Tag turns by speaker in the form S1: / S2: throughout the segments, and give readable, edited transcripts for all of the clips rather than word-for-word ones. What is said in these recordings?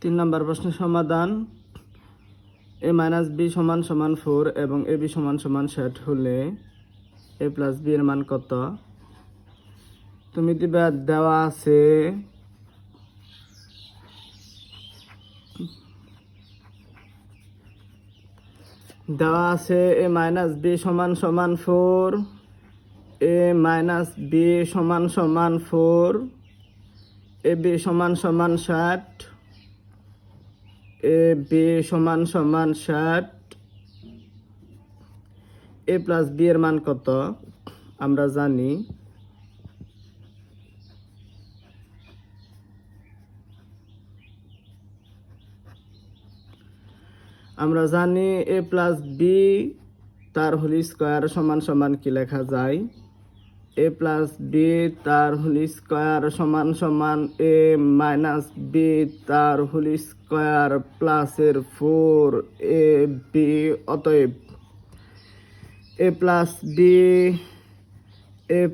S1: 3 নম্বর প্রশ্নের সমাধান। a minus B সমান সমান 4 এবং এ বি সমান সমান 60 হলে এ প্লাস বি এর মান কত? তুমি দিবা দেওয়া আছে এ মাইনাস বি সমান সমান 4, এ মাইনাস বি সমান সমান 4, এ বি সমান সমান 60, এ বি সমান সমান 60, এ প্লাস বি এর মান কত? আমরা জানি এ প্লাস বি তার হোল স্কোয়ার সমান সমান কি লেখা যায়? এ প্লাস বি তার হোল স্কোয়ার সমান সমান এ মাইনাস বি তার হোল স্কোয়ার প্লাসের 4 এ বি। অতএব এ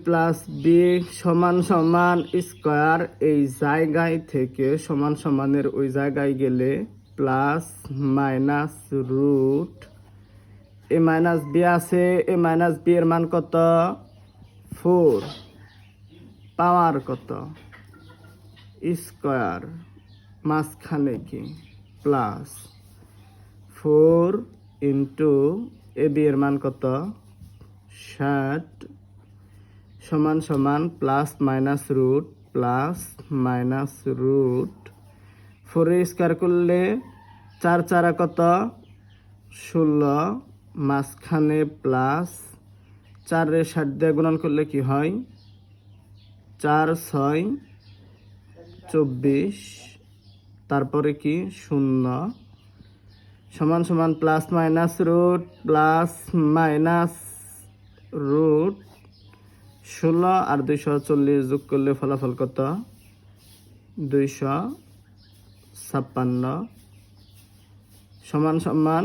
S1: প্লাস বি সমান সমান স্কোয়ার এই জায়গায় থেকে সমান সমানের ওই জায়গায় গেলে প্লাস মাইনাস রুট এ মাইনাস বি আছে, এ মাইনাস বি এর মান কত? 4, পাওয়ার কত? স্কোয়ার, মাঝখানে কি প্লাস 4 ইন্টু এ বি এর মান কত? 60 সমান সমান প্লাস মাইনাস রুট 4 স্কোয়ার করলে 4 4 কত? 16, মাঝখানে প্লাস 4 রে 60 দিয়ে গুণন করলে কি হয়? 4 6 24, তারপরে কি 0 সমান সমান প্লাস মাইনাস রুট 16 আর 240 যোগ করলে ফলাফল কত? 256 সমান সমান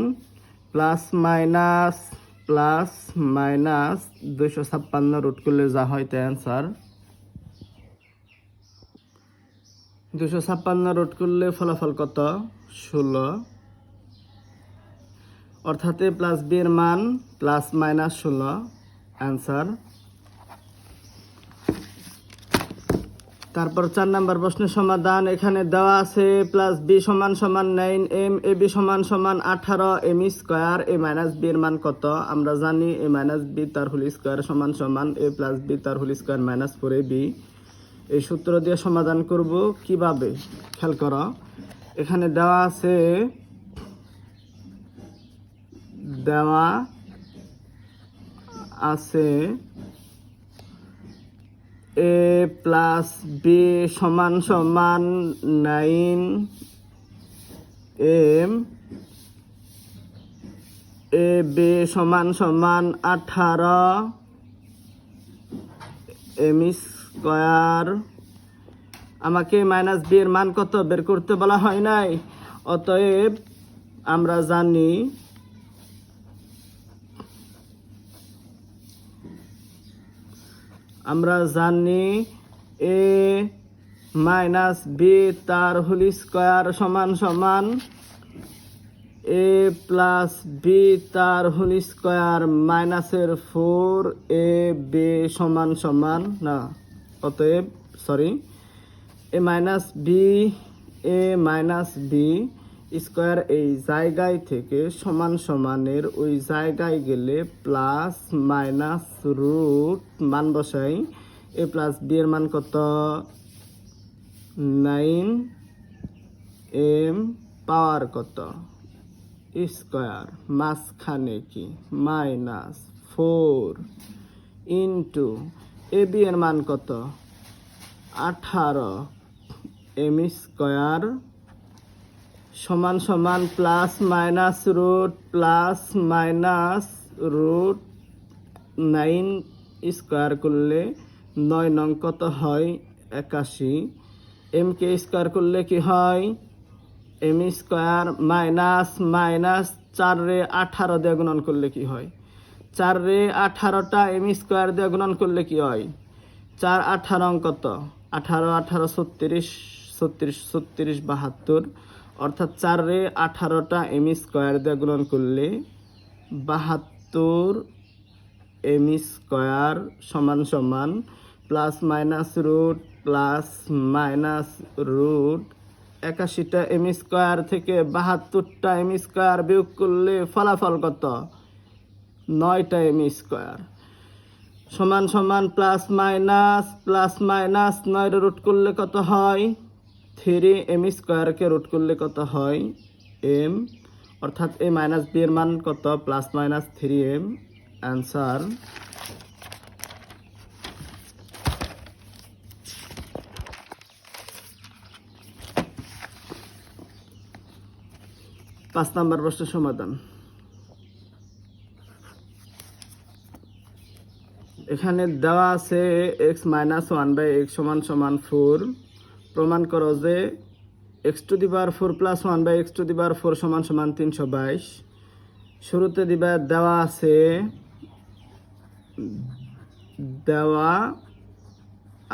S1: প্লাস মাইনাস 256 রুট করলে যা হয় তাই অ্যান্সার। 256 রুট করলে ফলাফল কত? 16, অর্থাৎ এ প্লাস বি এর মান প্লাস মাইনাস 16 অ্যান্সার। তারপর 4 নম্বর প্রশ্নের সমাধান। এখানে দেওয়া আছে প্লাস বি সমান সমান 9m, এ বি সমান সমান 18 এম স্কোয়ার, এ মাইনাস বি এর মান কত? আমরা জানি এ মাইনাস বি তার হোল স্কোয়ার সমান সমান এ প্লাস বি তার হোল স্কোয়ার মাইনাস 4ab। এই সূত্র দিয়ে সমাধান করব কিভাবে খেয়াল করো। এখানে দেওয়া আছে এ প্লাস বি সমান সমান 9m, এ বি সমান সমান 18 এম স্কোয়ার। আমাকে মাইনাস বি এর মান কত বের করতে বলা হয় নাই। অতএব আমরা জানি এ মাইনাস বি তার হোল স্কোয়ার সমান সমান এ প্লাস বি তার হোল স্কোয়ার মাইনাসের 4 এ বি সমান সমান না, অতএব এ মাইনাস বি স্কোয়ার এই জায়গায় থেকে সমান সমানের ওই জায়গায় গেলে প্লাস মাইনাস রুট মান বসাই। এ প্লাস বি এর মান কত? 9m, পাওয়ার কত? স্কোয়ার, মাঝখানে কি মাইনাস 4 ইন্টু এ বি এর মান কত? 18 এম স্কোয়ার সমান সমান প্লাস মাইনাস রুট 9 স্কোয়ার করলে 9 নং কত হয়? 81। এম কে স্কোয়ার করলে কি হয়? এম স্কোয়ার মাইনাস 4 রে 18 দিয়ে গুণন করলে কি হয়? 4 রে 18টা এম স্কোয়ার দিয়ে গুণন করলে কি হয়? 4 18 কত? 18 18 36 72। অর্থাৎ 4 রে 18টা এম স্কোয়ার দিয়ে গুণন করলে 72 এম স্কোয়ার সমান সমান প্লাস মাইনাস রুট 81টা এম স্কোয়ার থেকে 72টা এম স্কোয়ার বিয়োগ করলে ফলাফল কত? 9টা এম স্কোয়ার সমান সমান প্লাস মাইনাস 9 রুট করলে কত হয়? 3 এম স্কোয়ারকে রুট করলে কত হয়? এম। অর্থাৎ এ মাইনাস বি এর মান কত? Plus minus 3m। অ্যান্সার পাঁচ নাম্বার প্রশ্নের সমাধান। এখানে দেওয়া আছে এক্স মাইনাস 1/x সমান সমান 4। প্রমাণ করো যে x to the power 4 plus 1/x to the power 4 সমান সমান 322। শুরুতে দেওয়া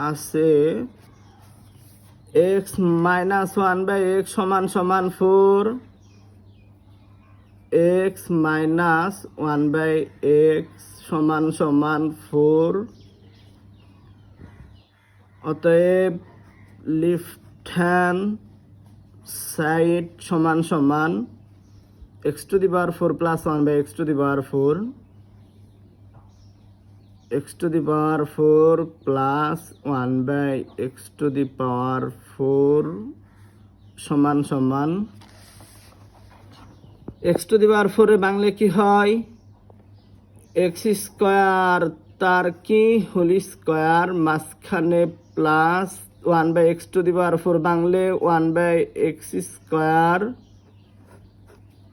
S1: আছে এক্স মাইনাস 1/x সমান সমান 4, এক্স মাইনাস 1/x সমান সমান 4। অতএব লেফট হ্যান্ড সাইড সমান সমান x to the power 4 plus 1/x to the power 4, x to the power 4 plus 1/x to the power 4 সমান সমান x to the power 4 এ বাংলা কি হয়? x স্কয়ার তার কি হোল স্কয়ার মাঝখানে plus 1/x to the power 4 Bangla 1/x square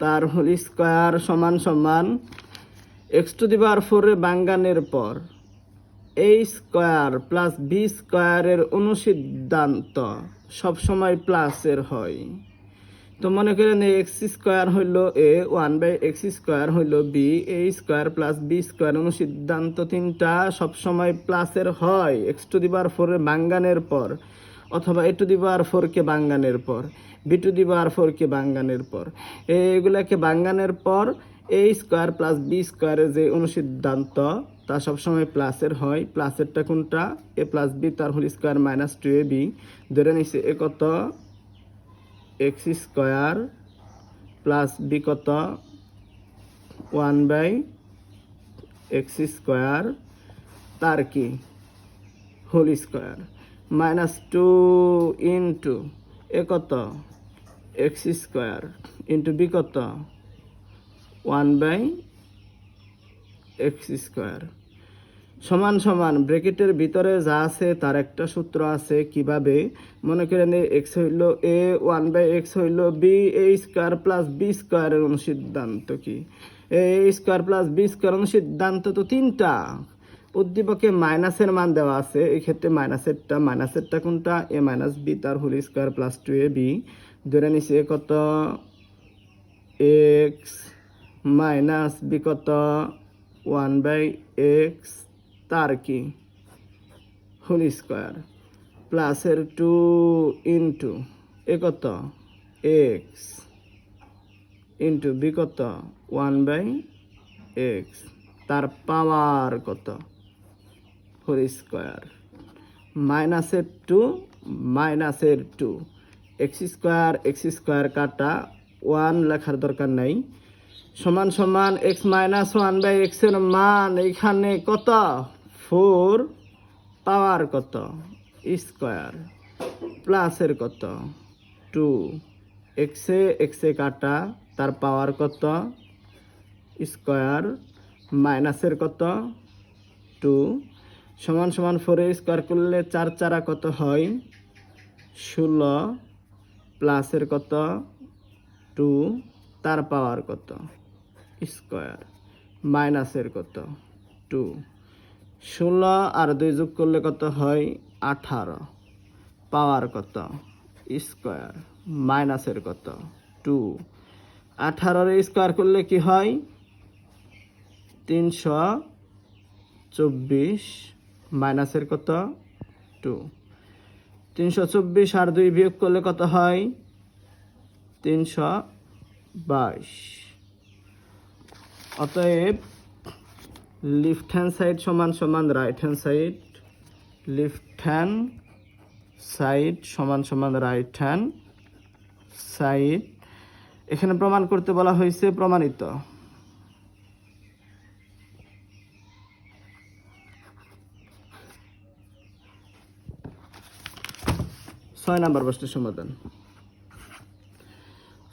S1: তার whole square সমান সমান x to the power 4 এ বাঙ্গানের পর a স্কয়ার প্লাস b স্কয়ারের অনুসিদ্ধান্ত সবসময় প্লাসের হয়। তো মনে করেন x স্কয়ার হইল a, 1/x স্কয়ার হইল b, a square plus b square অনুসিদ্ধান্ত তিনটা সবসময় প্লাসের হয় x to the power 4 এর বাঙ্গানের পর, অথবা a to the power 4 কে বাঙ্গানের পর, b to the power 4 কে বাঙ্গানের পর। এগুলাকে বাঙ্গানের পর a স্কয়ার প্লাস b স্কয়ারের যে অনুসিদ্ধান্ত তা সবসময় প্লাসের হয়। প্লাসেরটা কোনটা? a প্লাস b তার হোল স্কয়ার মাইনাস 2ab। ধরে নিচ্ছে a কত? x স্কয়ার প্লাস b কত? 1/x স্কয়ার তার কি whole square minus 2 into a কত? x স্কয়ার ইন্টু b কত? 1/x স্কয়ার সমান সমান ব্র্যাকেটের ভিতরে যা আছে তার একটা সূত্র আছে। কিভাবে? মনে করেন x হইল a, 1/x হইল b, a square plus b স্কয়ারের অনুসিদ্ধান্ত কি? a square plus b square অনুসিদ্ধান্ত তো তিনটা। উদ্দীপকে মাইনাসের মান দেওয়া আছে, এই ক্ষেত্রে মাইনাসেরটা কোনটা? a মাইনাস b তার হোল স্কয়ার প্লাস 2ab। ধরে নিছে কত? x মাইনাস b কত? 1/x তার কি হোল স্কয়ার প্লাসের 2 ইন্টু a কত? x ইন্টু b কত? 1/x তার পাওয়ার কত? হোল স্কয়ার মাইনাসের 2 x স্কয়ার কাটা 1 লেখার দরকার নাই। সমান সমান x মাইনাস 1/x এর মান এইখানে কত? 4 পাওয়ার কত? স্কয়ার প্লাসের কত? 2 x এ কাটা তার পাওয়ার কত? স্কয়ার মাইনাসের কত? 2 সমান সমান 4 স্কয়ার করলে 4 4 কত হয়? 16 প্লাসের কত? 2 তার পাওয়ার কত? স্কয়ার মাইনাসের কত? 2 16 আর 2 যোগ করলে কত হয়? 18 পাওয়ার কত? স্কয়ার মাইনাসের কত? 2 18 এর স্কয়ার করলে কি হয়? 324 মাইনাসের কত? 2 324 আর 2 বিয়োগ করলে কত হয়? 322। অতএব লেফট হ্যান্ড সাইড সমান সমান right hand side, left hand side সমান সমান রাইট হ্যান্ড সাইড। এখানে প্রমাণ করতে বলা হয়েছে প্রমাণিত। ছয় নাম্বার প্রশ্নের সমাধান।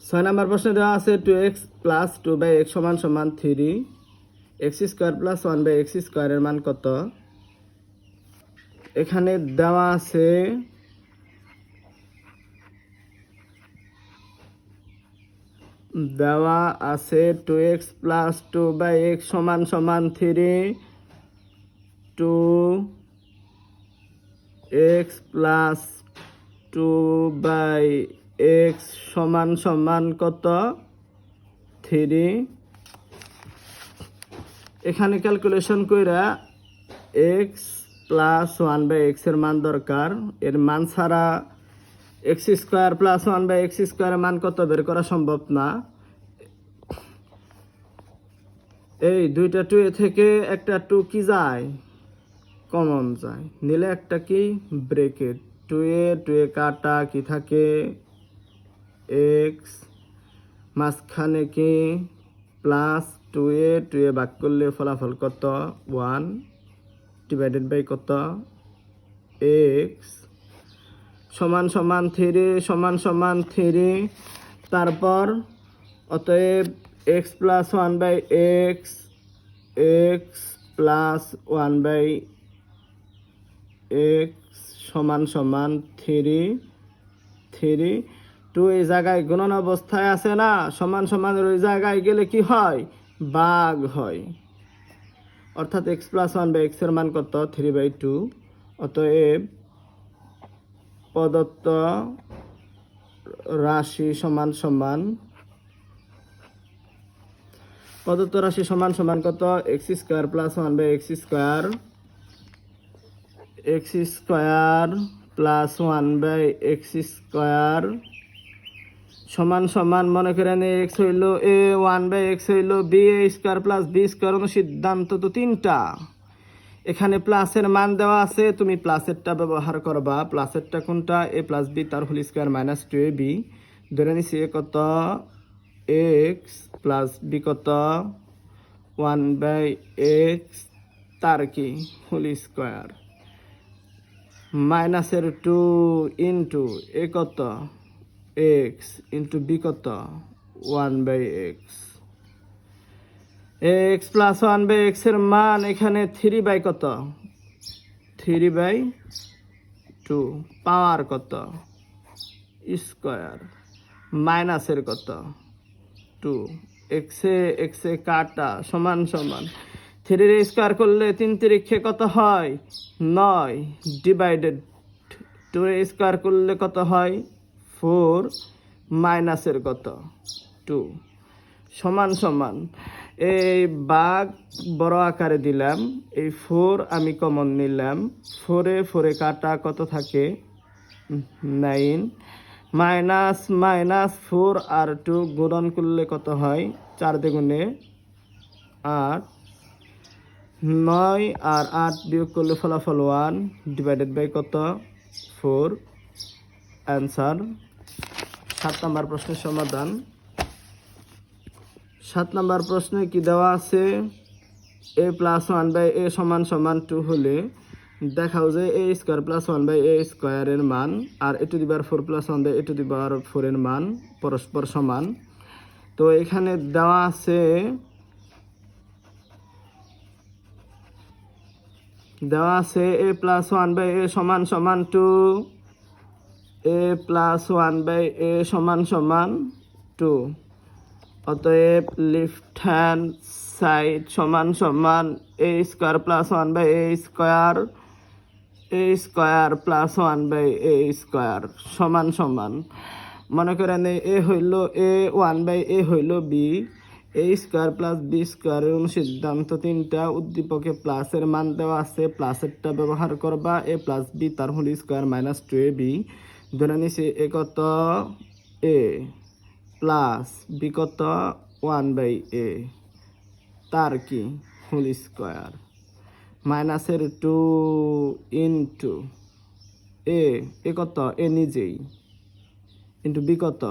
S1: 6 নাম্বার প্রশ্নে দেওয়া আছে 2x প্লাস 2/x সমান সমান 3, x স্কোয়ার প্লাস 1/x স্কোয়ারের মান কত? এখানে দেওয়া আছে দেওয়া আছে 2x প্লাস 2/x সমান সমান 3, 2x প্লাস 2/x সমান সমান কত? 3। এখানে ক্যালকুলেশন কইরা x প্লাস 1/x এর মান দরকার। এর মান ছাড়া x স্কোয়ার প্লাস 1/x স্কোয়ারের মান কত বের করা সম্ভব না। এই দুইটা 2 থেকে একটা 2 কি যায়? কমন যায়, নিলে একটা কি ব্রেকেট, 2 এ কাটা কি থাকে x, মাঝখানে কি প্লাস 2 এ ভাগ করলে ফলাফল কত? 1 ডিভাইডেড বাই কত? x সমান সমান 3 সমান সমান 3। তারপর অতএব x plus 1/x, x plus 1/x সমান সমান 3, 2 এই জায়গায় গুণন অবস্থায় আছে না, সমান সমান ওই জায়গায় গেলে কি হয়? ভাগ হয়। অর্থাৎ x প্লাস 1/x এর মান কত? 3/2। অতএব প্রদত্ত রাশি সমান সমান কত? x square plus 1/x square, x square plus 1/x square সমান সমান, মনে করেন x হইল a, 1/x হইল b, a square plus b square. সিদ্ধান্ত তো 3টা। এখানে প্লাসের মান দেওয়া আছে, তুমি প্লাসেরটা ব্যবহার করবা। প্লাসেরটা কোনটা? a প্লাস b তার হোল স্কোয়ার মাইনাস 2ab। ধরে নিছি a কত? x প্লাস b কত? 1/x তার কি হোল স্কোয়ার মাইনাসের 2 ইন্টু a কত? x ইন্টু b কত? 1/x। x প্লাস 1/x এর মান এখানে 3 বাই কত? 3/2। পাওয়ার কত? স্কোয়ার মাইনাসের কত? 2। x এ কাটা সমান সমান 3 স্কোয়ার করলে 3 3 কত হয়? 9 ডিভাইডেড 2 স্কোয়ার করলে কত হয়? 4 মাইনাসের কত? 2 সমান সমান। এই ভাগ বড় আকারে দিলাম, এই 4 আমি কমন নিলাম, 4 এ কাটা কত থাকে? 9 মাইনাস মাইনাস 4 আর 2 গুণন করলে কত হয়? 4 দ্বিগুণে 8, 9 আর 8 বিয়োগ করলে ফলাফল 1 ডিভাইডেড বাই কত? 4। অ্যান্সার। 7 নম্বর প্রশ্নের সমাধান। 7 নম্বর প্রশ্নে কি দেওয়া আছে? a প্লাস 1/a সমান সমান 2 হলে দেখাও যে a স্কোয়ার প্লাস 1/a স্কোয়ারের মান আর a to the power 4 plus 1/a to the power 4 এর মান পরস্পর সমান। তো এখানে দেওয়া আছে a প্লাস 1/a সমান সমান 2, a প্লাস 1/a সমান সমান 2। অতএব লেফট হ্যান্ড সাইড সমান সমান a square plus 1/a square, a square plus 1/a square সমান সমান, মনে করেন a হইল a, 1/a হইল b, a square plus b স্কোয়ারের সিদ্ধান্ত 3টা। উদ্দীপকে প্লাসের মান দেওয়া আছে, প্লাসেরটা ব্যবহার করবা। a প্লাস b তার হোল স্কোয়ার মাইনাস 2ab। ধরে নিছি a কত? a প্লাস বি কত 1/a তার কি হোল স্কোয়ার মাইনাসের 2 ইন্টু এ কত এ নিজেই ইন্টু বি কত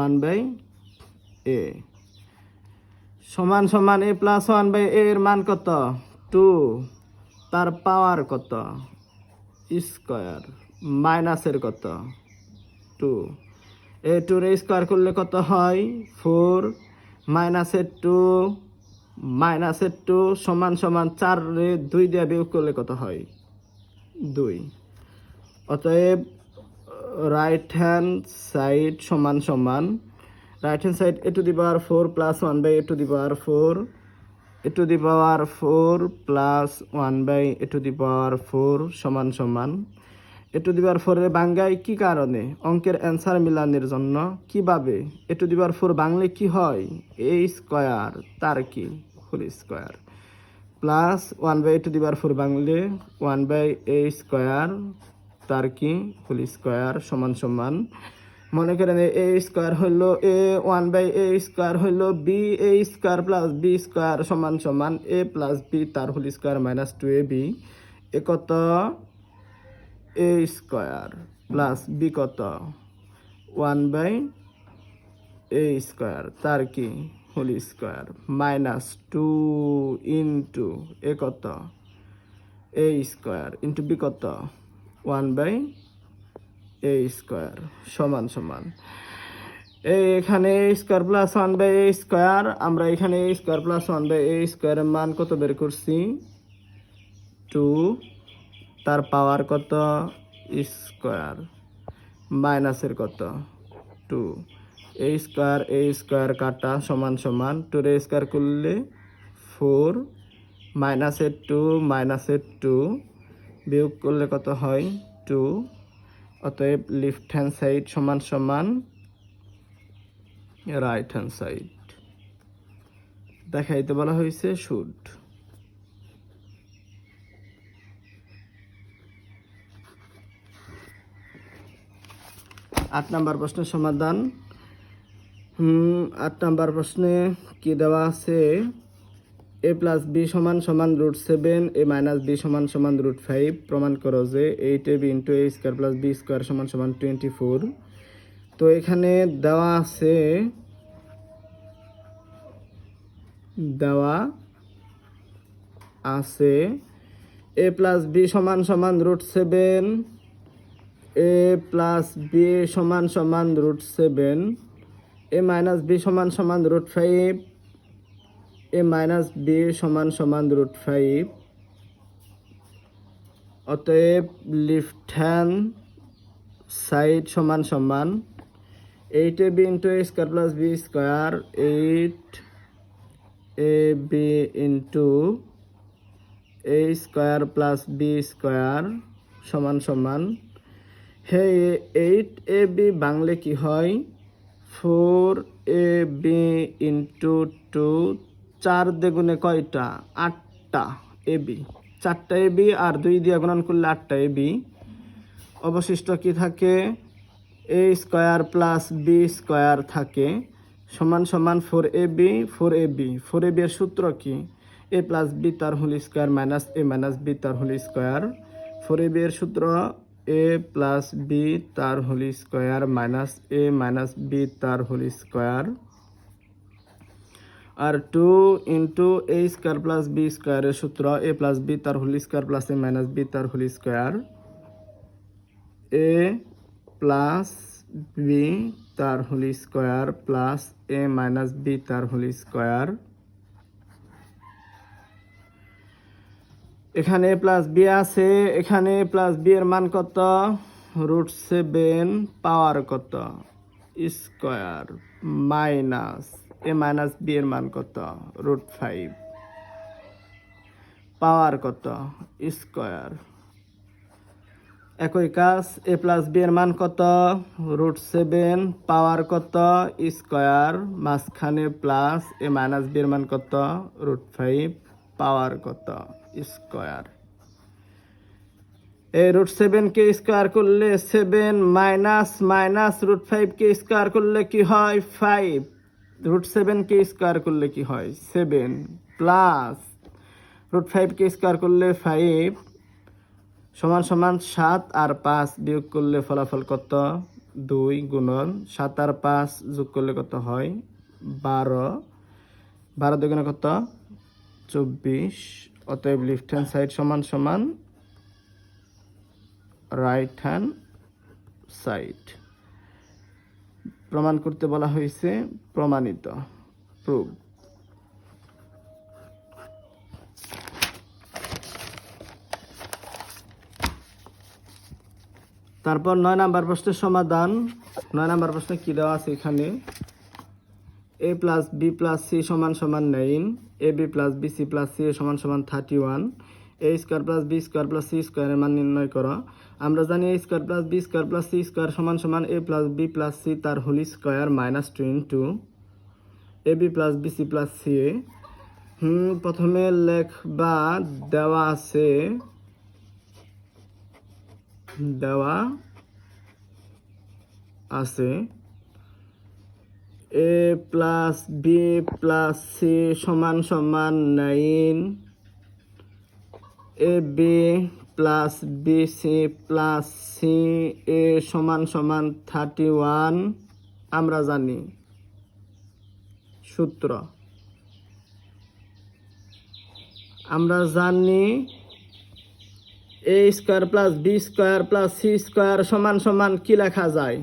S1: 1/a সমান সমান a প্লাস 1/a এর মান কত 2 তার পাওয়ার কত স্কোয়ার মাইনাসের কত 2 এ 2 রে স্কোয়ার করলে কত হয় 4 মাইনাসের 2 সমান সমান 4 রে 2 দিয়ে বিয়োগ করলে কত হয় 2 অতএব রাইট হ্যান্ড সাইড সমান সমান right hand side a to the power 4 plus 1/a to the power 4 a to the power 4 plus 1/a to the power 4 সমান সমান a টু দি পাওয়ার 4 এর বাঙ্গাই কি কারণে অঙ্কের অ্যান্সার মিলানোর জন্য কিভাবে a টু দি পাওয়ার 4 বাংলে কি হয় a স্কয়ার তার কি whole square plus 1/a to the power 4 বাংলে 1/a স্কয়ার তার কি হোল স্কয়ার সমান সমান মনে করেন a স্কয়ার হলো a 1/a স্কয়ার হলো b a square plus b square সমান সমান a প্লাস b তার হোল স্কয়ার মাইনাস 2ab এ কত a স্কয়ার প্লাস b কত 1/a স্কয়ার তার কি হোল স্কয়ার মাইনাস 2 ইন্টু এ কত a স্কয়ার ইন্টু b কত 1/a স্কয়ার সমান সমান এখানে স্কয়ার প্লাস 1/a স্কয়ার আমরা এখানে স্কয়ার প্লাস 1/a স্কয়ারের মান কত বের করছি 2 তার পাওয়ার কত স্কয়ার মাইনাসের কত 2 a স্কয়ার কাটা সমান সমান 2 রে স্কয়ার করলে 4 মাইনাসের 2 বিয়োগ করলে কত হয় 2 অতএব লেফট হ্যান্ড সাইড সমান সমান রাইট হ্যান্ড সাইড দেখাইতে বলা হয়েছে শুড 8 নম্বর প্রশ্নের সমাধান 8 নম্বর প্রশ্নে কি দেওয়া আছে a প্লাস b সমান সমান √7 a মাইনাস b সমান সমান √5 প্রমাণ করো যে 8ab into a square plus b square সমান সমান 24 তো এখানে দেওয়া আছে a প্লাস b সমান সমান √7 a প্লাস b সমান সমান √7 a মাইনাস b সমান সমান √5 a মাইনাস b সমান সমান √5 অতএব লেফট হ্যান্ড সাইড সমান সমান 8ab into a square plus b square 8ab into a square plus b square সমান সমান হে 8ab বাংলে কি হয় 4ab ইন্টু 2 4 দ্বিগুণে কয়টা 8টা ab 4টা ab আর 2 দিয়ে গুণন করলে 8টা ab অবশিষ্ট কি থাকে a square plus b square থাকে সমান সমান 4ab এর সূত্র কি a প্লাস b তার whole square minus a minus b তার হোল স্কয়ার 4ab এর সূত্র a প্লাস b তার whole square minus a minus b তার হোল স্কয়ার আর 2 into a square plus b স্কয়ারের সূত্র a প্লাস b তার whole square plus a minus b তার whole square a plus b তার whole square plus a minus b তার whole square এখানে plus B আছে এখানে প্লাস বি এর মান কত √7 পাওয়ার কত স্কয়ার মাইনাস এ মাইনাস বি এর মান কত √5 পাওয়ার কত স্কয়ার একই কাজ এ প্লাস বি এর মান কত √7 পাওয়ার কত স্কয়ার মাঝখানে প্লাস এ মাইনাস বি এর মান কত √5 পাওয়ার কত স্কয়ার এই √7 কে স্কোয়ার করলে 7 মাইনাস মাইনাস √5 কে স্কোয়ার করলে কি হয় 5, √7 কে স্কোয়ার করলে কি হয় 7 প্লাস √5 কে স্কোয়ার করলে 5 সমান সমান 7 আর 5 বিয়োগ করলে ফলাফল কত 2 গুণন 7 আর 5 যোগ করলে কত হয় 12, 12 দুগুণে কত 24। অতএব লেফট হ্যান্ড সাইড সমান সমান রাইট হ্যান্ড সাইড। প্রমাণ করতে বলা হয়েছে, প্রমাণিত, প্রুভ। তারপর 9 নাম্বার প্রশ্নের সমাধান। 9 নাম্বার প্রশ্নে কি দেওয়া আছে এখানে a plus B plus C সমান সমান 9, A B plus B C plus C সমান সমান 31, A square plus B square plus C স্কোয়ারের মান নির্ণয় করো। আমরা জানি A square plus B square plus C square সমান সমান A plus B plus C তার whole square minus 2 into A B plus B C plus C A. প্রথমে লেখবা দেওয়া আছে, A plus B plus C সমান সমান 9, A B plus B C plus C A সমান সমান 31। আমরা জানি সূত্র, আমরা জানি A square plus B square plus C square সমান সমান কি লেখা যায়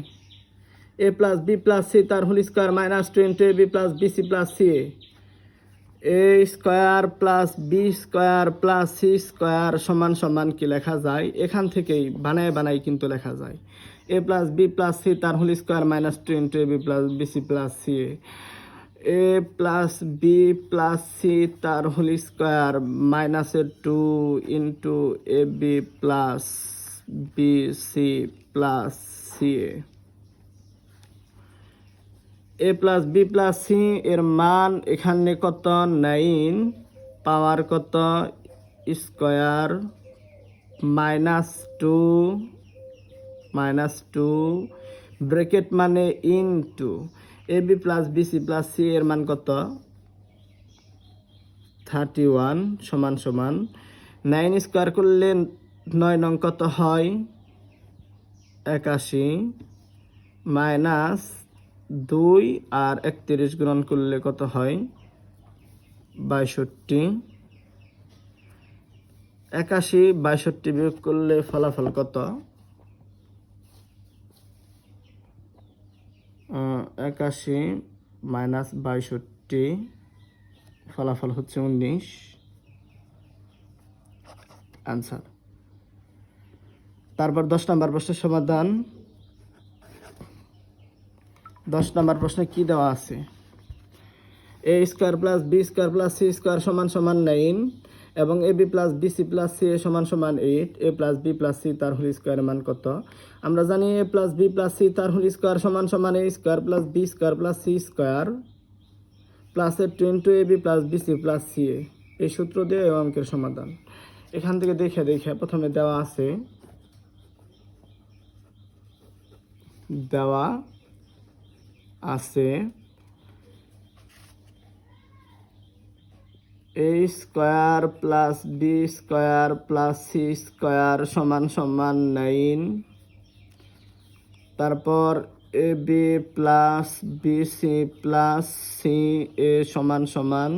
S1: A plus B plus C তার whole square minus 2 into A B plus B C plus C A square plus B square plus C square সমান সমান কি লেখা যায়, এখান থেকেই বানায় কিন্তু লেখা যায় A plus B plus C তার whole square minus 2 into A B plus B C plus C A plus B plus C তার হোল স্কোয়ার মাইনাসের 2 into A B plus B C plus C A plus B plus C এর মান এখানে কত 9, power কত square minus 2 bracket মানে into A B plus B C plus C এর মান কত 31 সমান সমান 9 স্কোয়ার করলে 9 নং কত হয় 81 মাইনাস 2 আর 31 গুণন করলে কত হয় 62, 81 62 বিয়োগ করলে ফলাফল কত 81 মাইনাস 62 ফলাফল হচ্ছে 19 আনসার। তারপর 10 নম্বর প্রশ্নের সমাধান। 10 নম্বর প্রশ্নে কি দেওয়া আছে A square plus B square plus C square সমান সমান 9 এবং A B plus B C plus C সমান সমান 8, A plus B plus C তার হোল স্কোয়ারের মান কত। আমরা জানি A plus B plus C তার হোল স্কোয়ার সমান সমান A square plus B square plus C square প্লাসের 2 into A B plus B C plus C এই সূত্র দিয়ে এই অঙ্কের সমাধান। এখান থেকে দেখে প্রথমে দেওয়া আছে A square plus B square plus C square সমান সমান 9, তারপর A B plus B C plus C A সমান সমান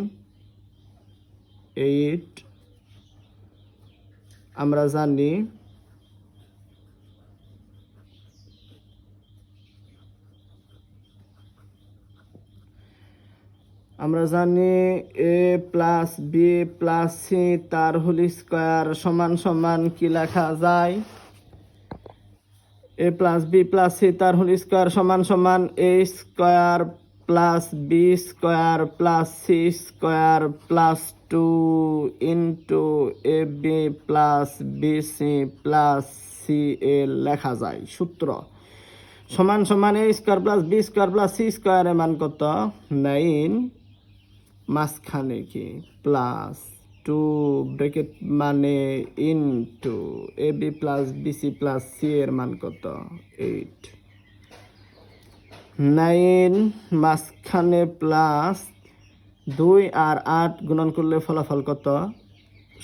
S1: 8। আমরা জানি A plus B plus C তার হোল স্কোয়ার সমান সমান কি লেখা যায় A plus B plus C তার হোল স্কোয়ার সমান সমান A square plus B square plus C square plus 2 into A B plus B C plus C এ লেখা যায়। সূত্র সমান সমান A square plus B square plus C স্কোয়ারের মান কত 9, মাঝখানে কি প্লাস টু ব্র্যাকেট মানে ইনটু AB প্লাস BC প্লাস C এর মান কত 8 9 মাঝখানে প্লাস 2 আর 8 গুণন করলে ফলাফল কত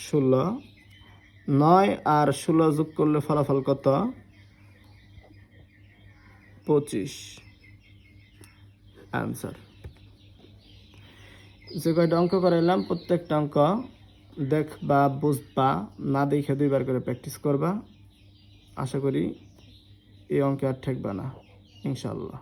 S1: 16 9 আর 16 যোগ করলে ফলাফল কত 25 आंसर যে কয়টা অঙ্ক করাইলাম প্রত্যেকটা অঙ্ক দেখবা বুঝবা না দেখে দুইবার করে প্র্যাকটিস করবা আশা করি এই অঙ্কে আর ঠেকবা না ইনশাআল্লাহ।